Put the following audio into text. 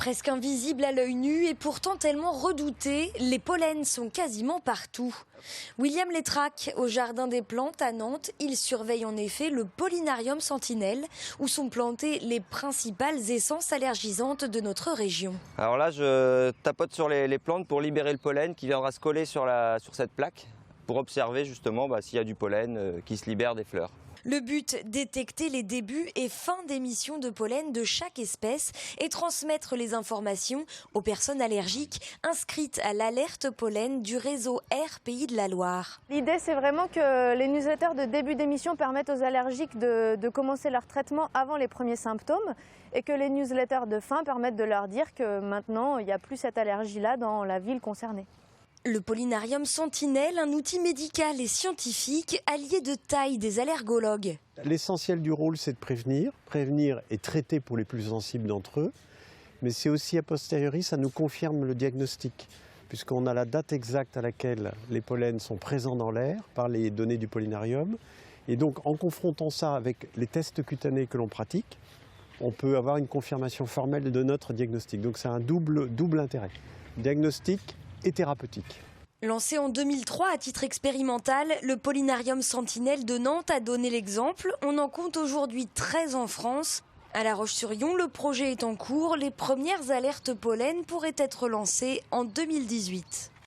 Presque invisibles à l'œil nu et pourtant tellement redoutés, les pollens sont quasiment partout. William Letrac, au Jardin des Plantes à Nantes, il surveille en effet le Pollinarium sentinelle, où sont plantées les principales essences allergisantes de notre région. Alors là, je tapote sur les plantes pour libérer le pollen qui viendra se coller sur cette plaque, pour observer justement s'il y a du pollen qui se libère des fleurs. Le but, détecter les débuts et fin d'émission de pollen de chaque espèce et transmettre les informations aux personnes allergiques inscrites à l'alerte pollen du réseau Air Pays de la Loire. L'idée, c'est vraiment que les newsletters de début d'émission permettent aux allergiques de commencer leur traitement avant les premiers symptômes et que les newsletters de fin permettent de leur dire que maintenant, il n'y a plus cette allergie-là dans la ville concernée. Le Pollinarium sentinelle, un outil médical et scientifique allié de taille des allergologues. L'essentiel du rôle, c'est de prévenir et traiter pour les plus sensibles d'entre eux, mais c'est aussi a posteriori, ça nous confirme le diagnostic, puisqu'on a la date exacte à laquelle les pollens sont présents dans l'air par les données du Pollinarium, et donc en confrontant ça avec les tests cutanés que l'on pratique, on peut avoir une confirmation formelle de notre diagnostic. Donc c'est un double intérêt, diagnostic et thérapeutique. Lancé en 2003 à titre expérimental, le Pollinarium sentinelle de Nantes a donné l'exemple. On en compte aujourd'hui 13 en France. À La Roche-sur-Yon, le projet est en cours. Les premières alertes pollen pourraient être lancées en 2018.